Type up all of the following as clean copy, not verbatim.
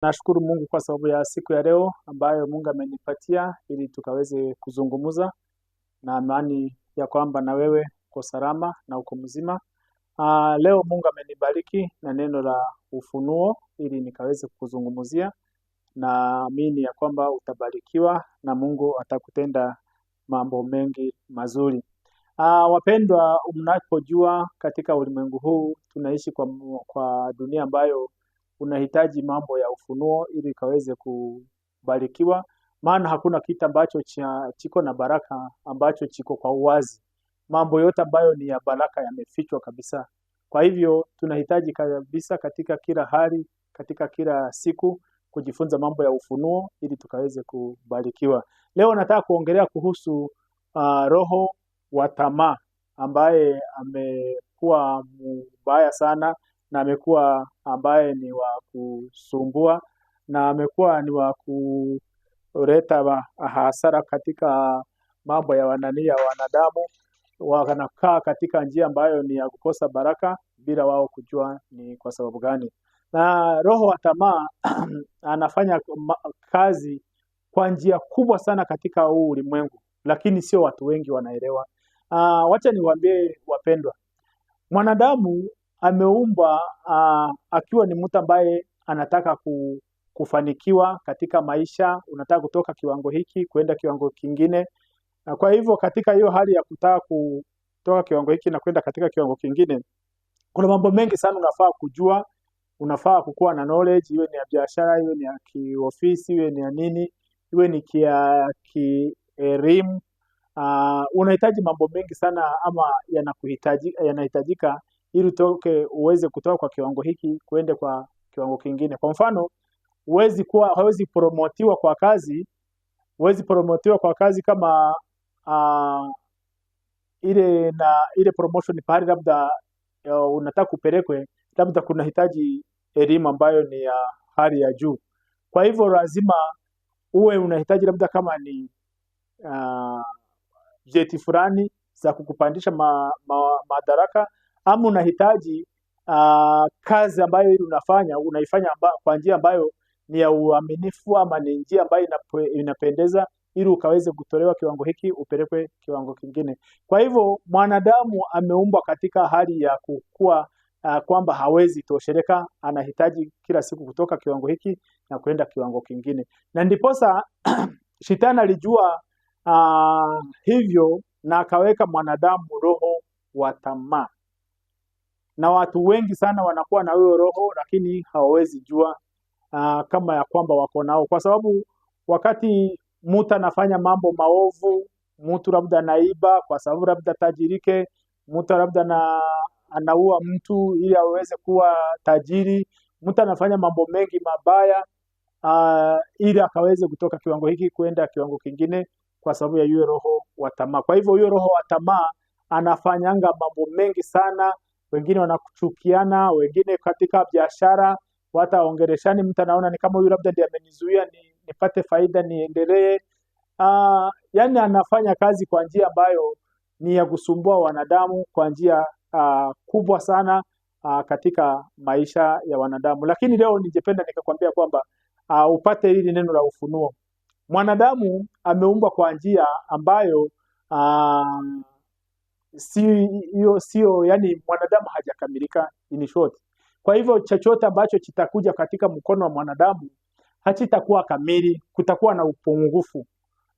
Nashukuru Mungu kwa sababu ya siku ya leo ambayo Mungu amenipatia ili tukaweze kuzungumza na amani ya kwamba na wewe uko salama na uko mzima. Leo Mungu amenibariki na neno la ufunuo ili nikaweze kuzungumzia na naamini ya kwamba utabarikiwa na Mungu atakutenda mambo mengi mazuri. Wapendwa, mnapojua katika ulimwengu huu tunaishi kwa dunia ambayo unahitaji mambo ya ufunuo ili kaweze kubarikiwa, maana hakuna kitu ambacho chiko na baraka ambacho chiko kwa uwazi. Mambo yote ambayo ni ya baraka yamefichwa kabisa. Kwa hivyo tunahitaji kabisa katika kila hali, katika kila siku kujifunza mambo ya ufunuo ili tukaweze kubarikiwa. Leo nataka kuongelea kuhusu roho wa tamaa ambaye amekuwa mbaya sana na amekuwa ambaye ni wa kusumbua na amekuwa ni wa kuleta hasara katika mambo ya wanadamu. Wanakaa katika njia ambayo ni ya kukosa baraka bila wao kujua ni kwa sababu gani. Na roho wa tamaa anafanya kazi kwa njia kubwa sana katika huu ulimwengu, lakini sio watu wengi wanaelewa. Wacha niwaambie wapendwa, mwanadamu ameumbwa akiwa ni mtu ambaye anataka kufanikiwa katika maisha, unataka kutoka kiwango hiki kwenda kiwango kingine. Kwa hivyo katika hiyo hali ya kutaka kutoka kiwango hiki na kwenda katika kiwango kingine, kuna mambo mengi sana unafaa kujua, unafaa kukuwa na knowledge, iwe ni ya biashara, iwe ni ya kiofisi, iwe ni ya nini, iwe ni kielimu. Unahitaji mambo mengi sana ama yanahitajika ili uweze kutoka kwa kiwango hiki kwenda kwa kiwango kingine. Kwa mfano, hawezi promotiwa kwa kazi kama ile promotion pahali labda unataka kupelekwe, labda kunahitaji elimu ambayo ni ya hali ya juu. Kwa hivyo lazima uwe unahitaji labda kama ni jeti fulani za kukupandisha madaraka, ama unahitaji kazi ambayo unaifanya kwa njia ambayo ni ya uaminifu ama ni njia ambayo inapendeza ili ukaweze kutolewa kiwango hiki upelekwe kiwango kingine. Kwa hivyo mwanadamu ameumbwa katika hali ya kukua kwamba hawezi toshereka, anahitaji kila siku kutoka kiwango hiki na kwenda kiwango kingine. Na ndiposa Shetani alijua hivyo na akaweka mwanadamu roho wa tamaa. Na watu wengi sana wanakuwa na huyo roho lakini hawawezi jua kama ya kwamba wako nao, kwa sababu wakati mtu anafanya mambo maovu, mtu labda anaiba kwa sababu labda tajirike, mtu labda anaua mtu ili aweze kuwa tajiri, mtu anafanya mambo mengi mabaya ili akaweze kutoka kiwango hiki kwenda kiwango kingine kwa sababu ya hiyo roho wa tamaa. Kwa hivyo hiyo roho wa tamaa anafanyanga mambo mengi sana. Wengine wanakuchukiana, wengine katika biashara wataongeleshani, mtu anaona ni kama huyu labda ndiye amenizuia nipate faida niendelee. Yani anafanya kazi kwa njia ambayo ni ya kusumbua wanadamu kwa njia kubwa sana katika maisha ya wanadamu. Lakini leo ningependa nikakwambia kwamba upate hili neno la ufunuo. Mwanadamu ameumbwa kwa njia ambayo sio yani mwanadamu hajakamilika in short. Kwa hivyo chochote ambacho kitakuja katika mkono wa mwanadamu hakitakuwa kamili, kutakuwa na upungufu.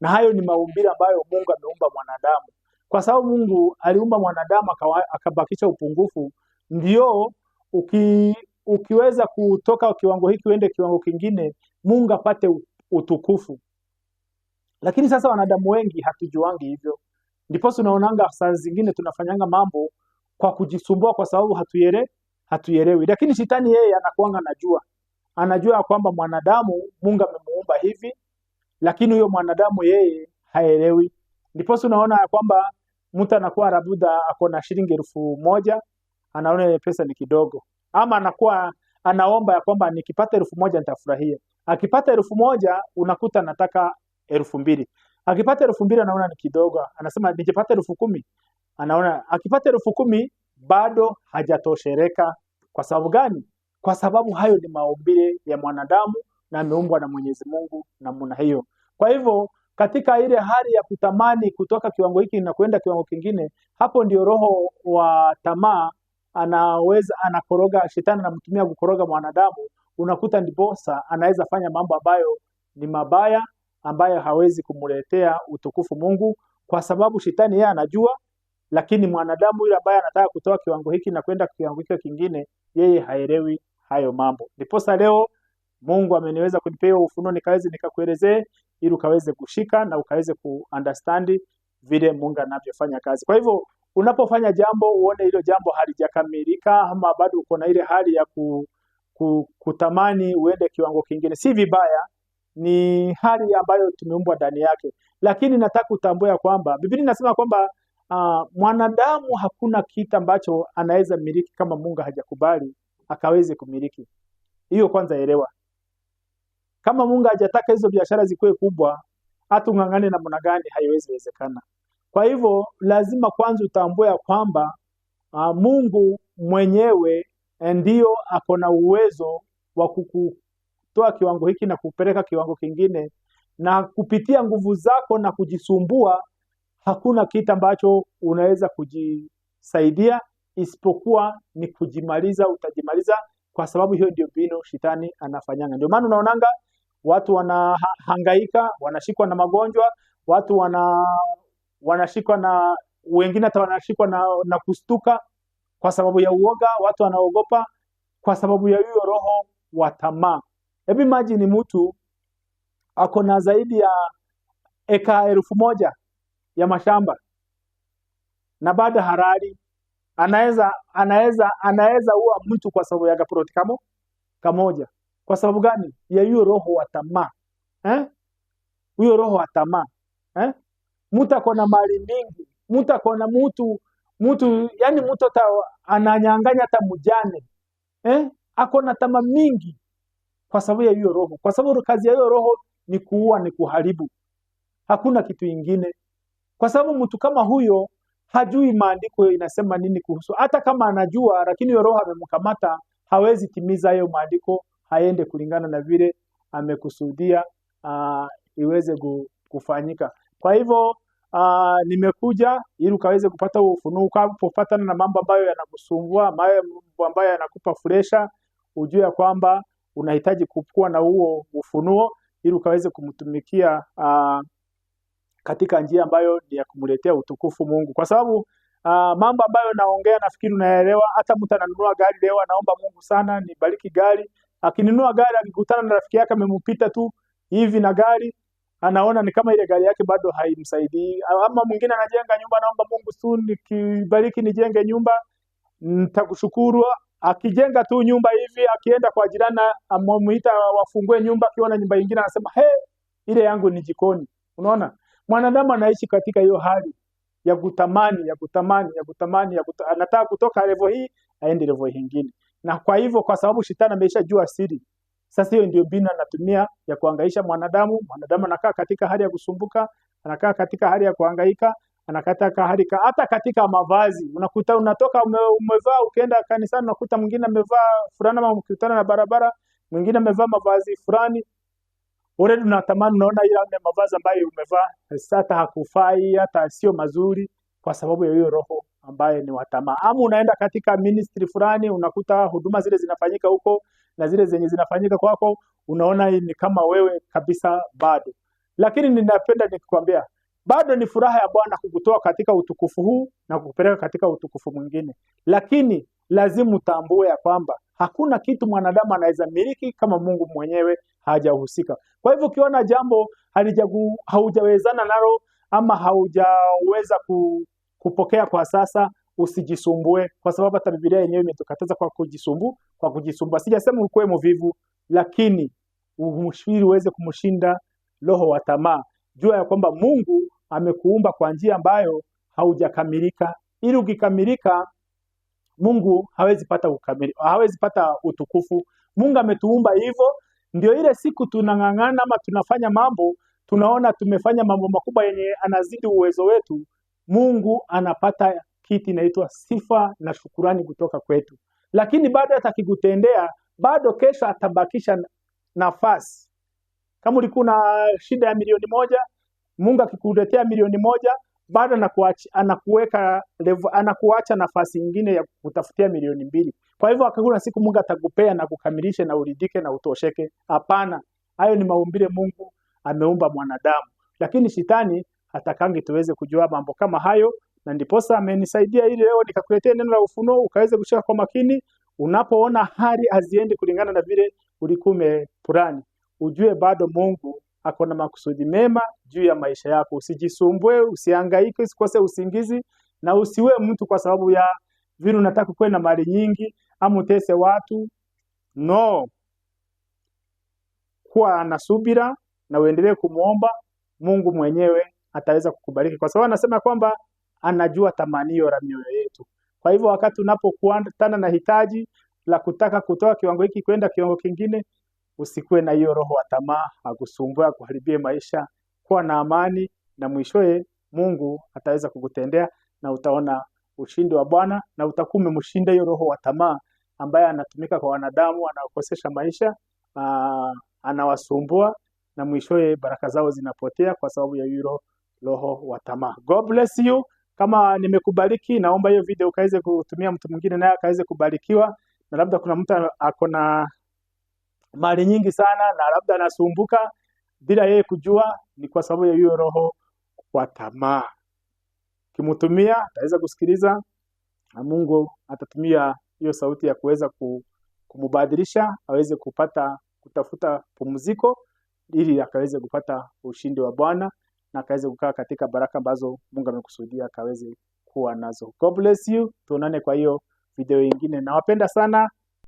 Na hayo ni maumbile ambayo Mungu ameumba mwanadamu. Kwa sababu Mungu aliumba mwanadamu akabakisha upungufu, ndio ukiweza kutoka kiwango hiki uende kiwango kingine, Mungu apate utukufu. Lakini sasa wanadamu wengi hatujuangi hivyo. Ndipo tunaonanga saa zingine tunafanyanga mambo kwa kujisumbua kwa sababu hatuelewi. Lakini Shetani yeye anakuanga anajua kwamba mwanadamu Mungu amemuumba hivi, lakini huyo mwanadamu yeye haelewi. Ndipo tunaona kwamba mtu anakuwa labda ako na shilingi 1,000, anaona pesa ni kidogo, ama anaomba ya kwamba nikipata 1,000 nitafurahia. Akipata 1,000 unakuta anataka 2,000. Akipata 2,000 anaona ni kidogo, anasema nikipata 10,000. Anaona akipata 10,000 bado hajatoshereka. Kwa sababu gani? Kwa sababu hayo ni maumbile ya mwanadamu. na ameumbwa na Mwenyezi Mungu namna hiyo. Kwa hivyo katika ile hali ya kutamani kutoka kiwango hiki na kwenda kiwango kingine, hapo ndio roho wa tamaa anakoroga, shetani anamtumia kukoroga mwanadamu. Unakuta ndiposa anaweza fanya mambo ambayo ni mabaya, ambayo hawezi kumletea utukufu Mungu, kwa sababu shetani yeye anajua, lakini mwanadamu yule ambaye anataka kutoka kiwango hiki na kwenda kiwango hiki kingine, yeye haelewi hayo mambo. Ndiposa leo Mungu ameniweza kunipea ufunuo nikaweze nikakuelezee, ili ukaweze kushika na ukaweze kuunderstand vile Mungu anavyofanya kazi. Kwa hivyo unapofanya jambo uone hilo jambo halijakamilika, ama bado uko na ile hali ya kutamani uende kiwango kingine, si vibaya, ni hali ambayo tumeumbwa ndani yake. Lakini nataka utambue kwamba Biblia inasema kwamba mwanadamu hakuna kitu ambacho anaweza miliki kama Mungu hajakubali akaweze kumiliki. Hiyo kwanza elewa. Kama Mungu hajataka hizo biashara zikuwe kubwa, hata ungangane namna gani haiwezi wezekana. Kwa hivyo lazima kwanza utambue kwamba Mungu mwenyewe ndio ako na uwezo wa kukutoa kiwango hiki na kupeleka kiwango kingine, na kupitia nguvu zako na kujisumbua hakuna kitu ambacho unaweza kujisaidia isipokuwa ni kujimaliza. Utajimaliza, kwa sababu hiyo ndio mbinu shetani anafanyanga. Ndio maana unaonanga watu wanahangaika, wanashikwa na magonjwa, watu wanashikwa na wengine hata wanashikwa na kustuka kwa sababu ya uoga. Watu wanaogopa kwa sababu ya hiyo roho wa tamaa. Hebu imagine mtu ako na zaidi ya eka 1000 ya mashamba na baada harari anaweza ua mtu kwa sababu ya gaproti kamoja. Kwa sababu gani? Ya hiyo roho wa tamaa. Huyo roho wa tamaa. Mtu ako na mali mingi, mtu ako na yani mtu ananyang'anya hata mjane. Ako na tamaa mingi kwa sababu ya hiyo roho. Kwa sababu kazi ya hiyo roho ni kuua, ni kuharibu. Hakuna kitu kingine. Kwa sababu mtu kama huyo hajui maandiko inasema nini kuhusu. Hata kama anajua, lakini hiyo roho amemkamata, hawezi timiza hayo maandiko, haende kulingana na vile amekusudia iweze kufanyika. Kwa hivyo nimekuja ili ukaweze kupata ufunuo, ukapopatana na mambo ambayo yanakusumbua, mambo ambayo yanakupa fresha, ujue kwamba unahitaji kuwa na huo ufunuo ili ukaweze kumtumikia katika njia ambayo ni ya kumletea utukufu Mungu. Kwa sababu mambo ambayo naongea nafikiri unaelewa. Hata mtu ananunua gari leo, anaomba Mungu sana nibariki gari. Akinunua gari, akikutana na rafiki yake amempita tu hivi na gari, anaona ni kama ile gari yake bado haimsaidii. Ama mwingine anajenga nyumba, anaomba Mungu soon nikibariki nijenge nyumba, nitakushukuru. Akijenga tu nyumba hivi, akienda kwa jirani amuita wafungue nyumba, akiona nyumba nyingine anasema ile yangu ni jikoni. Unaona? Mwanadamu anaishi katika hiyo hali ya kutamani, anataka kutoka level hii aende level nyingine. Na kwa hivyo, kwa sababu shetani ameshajua siri, sasa hiyo ndio mbinu anatumia ya kuhangaisha mwanadamu. Mwanadamu anakaa katika hali ya kusumbuka, anakaa katika hali ya kuhangaika, anakata hali hata katika mavazi. Unakuta unatoka umevaa, ukienda kanisani unakuta mwingine amevaa fulana, ama mkutana na barabara mwingine amevaa mavazi fulani. Already unatamani, unaona ile mavazi ambayo umevaa hata hakufai, hata sio mazuri, kwa sababu ya hiyo roho ambaye ni watamaa. Ama unaenda katika ministry fulani, unakuta huduma zile zinafanyika huko na zile zenye zinafanyika kwako unaona ni kama wewe kabisa bado. Lakini ninapenda nikwambia, bado ni furaha ya Bwana kukutoa katika utukufu huu na kukupeleka katika utukufu mwingine. Lakini lazima utambue ya kwamba hakuna kitu mwanadamu anaweza miliki kama Mungu mwenyewe hajahusika. Kwa hivyo ukiona jambo haujawezana nalo ama haujaweza kupokea kwa sasa, usijisumbue, kwa sababu hata Biblia yenyewe imetukataza kwa kujisumbua. Sijasema ukuwe mvivu, lakini umshiri uweze kumshinda roho wa tamaa. Jua ya kwamba Mungu amekuumba kwa njia ambayo haujakamilika. Ili ukikamilika, Mungu hawezi pata utukufu. Mungu ametuumba hivyo, ndio ile siku tunang'ang'ana ama tunafanya mambo, tunaona tumefanya mambo makubwa yenye anazidi uwezo wetu, Mungu anapata kitu inaitwa sifa na shukurani kutoka kwetu. Lakini baada hata kikutendea, bado kesho atabakisha nafasi. Kama ulikuwa na shida ya milioni moja, Mungu akikuletea milioni moja, bado anakuweka anakuacha nafasi nyingine ya kutafutia milioni mbili. Kwa hivyo hakuna siku Mungu atakupea na kukamilisha na uridhike na utosheke. Hapana. Hayo ni maumbile Mungu ameumba mwanadamu. Lakini shetani hatakangi tuweze kujua mambo kama hayo, na ndiposa amenisaidia ili leo nikakuletea neno la ufunuo ukaweze kushika kwa makini. Unapoona hali haziendi kulingana na vile ulikuwa umepurani, ujue bado Mungu ako na makusudi mema juu ya maisha yako. Usijisumbue, usihangaike, usikose usingizi, na usiwe mtu kwa sababu ya vile unataka kuwa na mali nyingi ama utese watu. No. Kuwa na subira na uendelee kumuomba Mungu, mwenyewe ataweza kukubariki, kwa sababu anasema kwamba anajua tamanio la mioyo yetu. Kwa hivyo wakati unapokutana na hitaji la kutaka kutoa kiwango hiki kwenda kiwango kingine, usikuwe na hiyo roho ya tamaa akusumbua, kuharibie maisha. Kuwa na amani, na mwishowe Mungu ataweza kukutendea na utaona ushindi wa Bwana, na utakuwa umemshinda hiyo roho ya tamaa ambaye anatumika kwa wanadamu, anakosesha maisha, anawasumbua, na mwishowe baraka zao zinapotea kwa sababu ya hiyo roho wa tamaa. God bless you. Kama nimekubariki, naomba hiyo video ukaweze kutumia mtu mwingine naye akaweze kubarikiwa. Na labda kuna mtu ako na mali nyingi sana na labda anasumbuka bila yeye kujua, ni kwa sababu ya hiyo roho wa tamaa. Kimtumia ataweza kusikiliza, na Mungu atatumia hiyo sauti ya kuweza kumubadilisha aweze kutafuta pumziko, ili akaweze kupata ushindi wa Bwana na akaweze kukaa katika baraka ambazo Mungu amekusudia akaweze kuwa nazo. God bless you. Tuonane kwa hiyo video nyingine. Nawapenda sana.